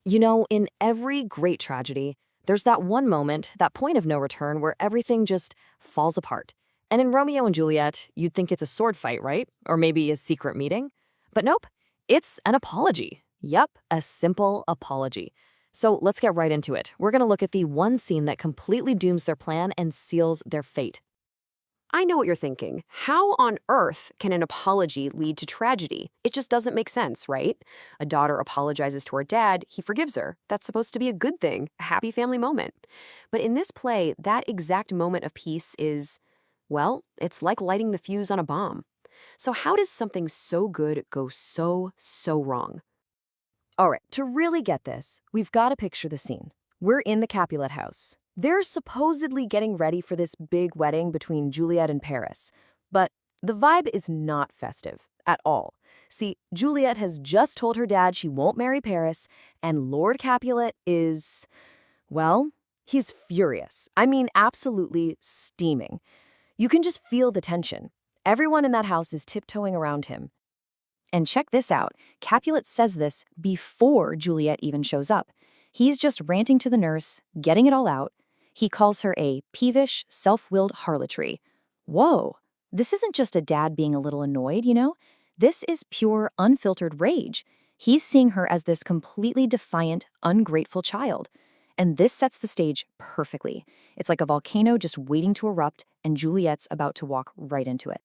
You know, in every great tragedy, there's that one moment, that point of no return where everything just falls apart. And in Romeo and Juliet, you'd think it's a sword fight, right? Or maybe a secret meeting. But nope, it's an apology. Yep, a simple apology. So let's get right into it. We're gonna look at the one scene that completely dooms their plan and seals their fate. I know what you're thinking. How on earth can an apology lead to tragedy? It just doesn't make sense, right? A daughter apologizes to her dad, he forgives her. That's supposed to be a good thing, a happy family moment. But in this play, that exact moment of peace is, well, it's like lighting the fuse on a bomb. So how does something so good go so wrong? All right, to really get this, we've got to picture the scene. We're in the Capulet house. They're supposedly getting ready for this big wedding between Juliet and Paris. But the vibe is not festive at all. See, Juliet has just told her dad she won't marry Paris, and Lord Capulet is, well, he's furious. I mean, absolutely steaming. You can just feel the tension. Everyone in that house is tiptoeing around him. And check this out, Capulet says this before Juliet even shows up. He's just ranting to the nurse, getting it all out. He calls her a peevish, self-willed harlotry. Whoa, this isn't just a dad being a little annoyed, you know? This is pure, unfiltered rage. He's seeing her as this completely defiant, ungrateful child. And this sets the stage perfectly. It's like a volcano just waiting to erupt, and Juliet's about to walk right into it.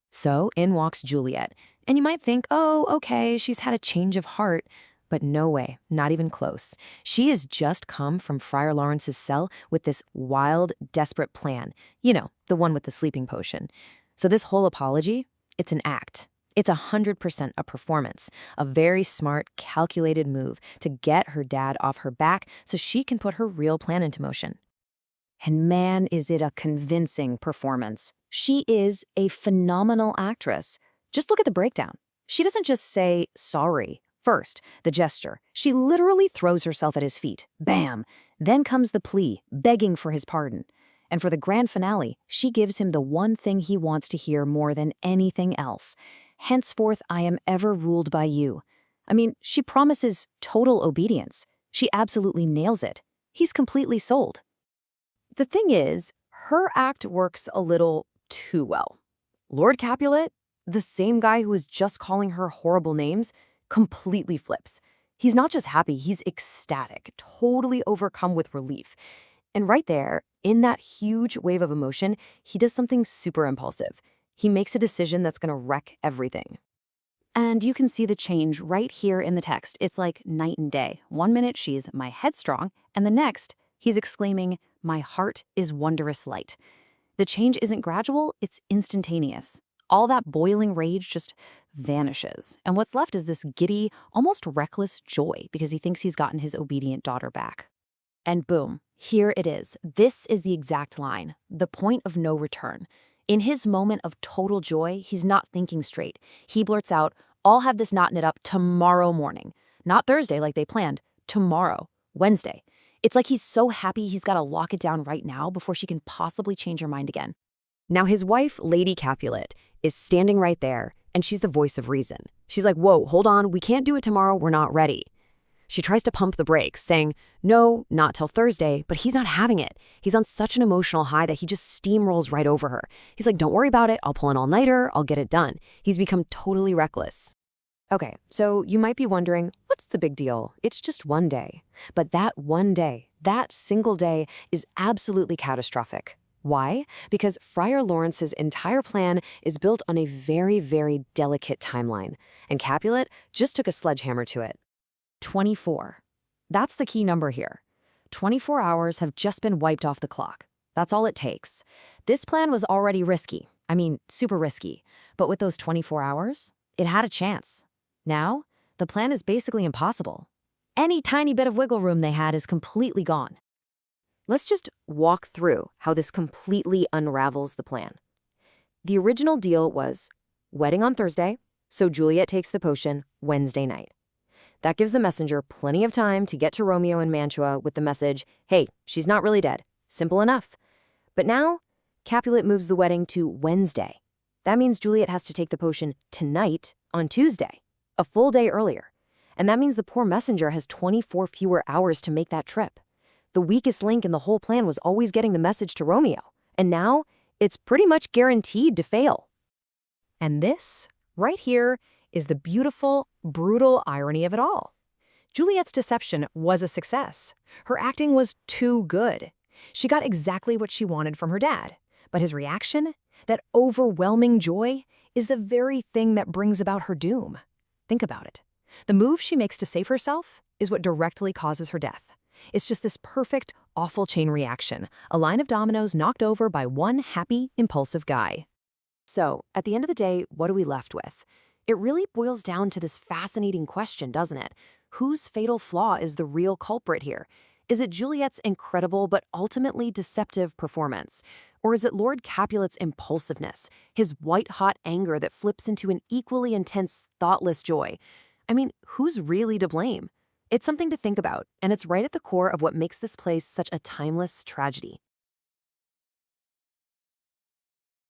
So in walks Juliet. And you might think, oh, okay, she's had a change of heart. But no way, not even close. She has just come from Friar Lawrence's cell with this wild, desperate plan. You know, the one with the sleeping potion. So this whole apology, it's an act. It's 100% a performance, a very smart, calculated move to get her dad off her back so she can put her real plan into motion. And man, is it a convincing performance. She is a phenomenal actress. Just look at the breakdown. She doesn't just say, sorry. First, the gesture. She literally throws herself at his feet. Bam! Then comes the plea, begging for his pardon. And for the grand finale, she gives him the one thing he wants to hear more than anything else. Henceforth, I am ever ruled by you. I mean, she promises total obedience. She absolutely nails it. He's completely sold. The thing is, her act works a little too well. Lord Capulet, the same guy who was just calling her horrible names, completely flips. He's not just happy, he's ecstatic, totally overcome with relief. And right there, in that huge wave of emotion, he does something super impulsive. He makes a decision that's gonna wreck everything. And you can see the change right here in the text. It's like night and day. One minute she's my headstrong, and the next, he's exclaiming, my heart is wondrous light. The change isn't gradual, it's instantaneous. All that boiling rage just vanishes. And what's left is this giddy, almost reckless joy because he thinks he's gotten his obedient daughter back. And boom, here it is. This is the exact line, the point of no return. In his moment of total joy, he's not thinking straight. He blurts out, I'll have this knot knit up tomorrow morning. Not Thursday like they planned, tomorrow, Wednesday. It's like he's so happy he's got to lock it down right now before she can possibly change her mind again. Now his wife, Lady Capulet, is standing right there, and she's the voice of reason. She's like, whoa, hold on, we can't do it tomorrow, we're not ready. She tries to pump the brakes, saying, no, not till Thursday, but he's not having it. He's on such an emotional high that he just steamrolls right over her. He's like, don't worry about it, I'll pull an all-nighter, I'll get it done. He's become totally reckless. Okay, so you might be wondering, what's the big deal? It's just one day. But that one day, that single day, is absolutely catastrophic. Why? Because Friar Lawrence's entire plan is built on a very delicate timeline, and Capulet just took a sledgehammer to it. 24. That's the key number here. 24 hours have just been wiped off the clock. That's all it takes. This plan was already risky. I mean, super risky. But with those 24 hours, it had a chance. Now, the plan is basically impossible. Any tiny bit of wiggle room they had is completely gone. Let's just walk through how this completely unravels the plan. The original deal was wedding on Thursday, so Juliet takes the potion Wednesday night. That gives the messenger plenty of time to get to Romeo and Mantua with the message, hey, she's not really dead. Simple enough. But now, Capulet moves the wedding to Wednesday. That means Juliet has to take the potion tonight on Tuesday, a full day earlier. And that means the poor messenger has 24 fewer hours to make that trip. The weakest link in the whole plan was always getting the message to Romeo. And now, it's pretty much guaranteed to fail. And this, right here, is the beautiful, brutal irony of it all. Juliet's deception was a success. Her acting was too good. She got exactly what she wanted from her dad. But his reaction, that overwhelming joy, is the very thing that brings about her doom. Think about it. The move she makes to save herself is what directly causes her death. It's just this perfect, awful chain reaction, a line of dominoes knocked over by one happy, impulsive guy. So, at the end of the day, what are we left with? It really boils down to this fascinating question, doesn't it? Whose fatal flaw is the real culprit here? Is it Juliet's incredible but ultimately deceptive performance? Or is it Lord Capulet's impulsiveness, his white-hot anger that flips into an equally intense, thoughtless joy? I mean, who's really to blame? It's something to think about, and it's right at the core of what makes this play such a timeless tragedy.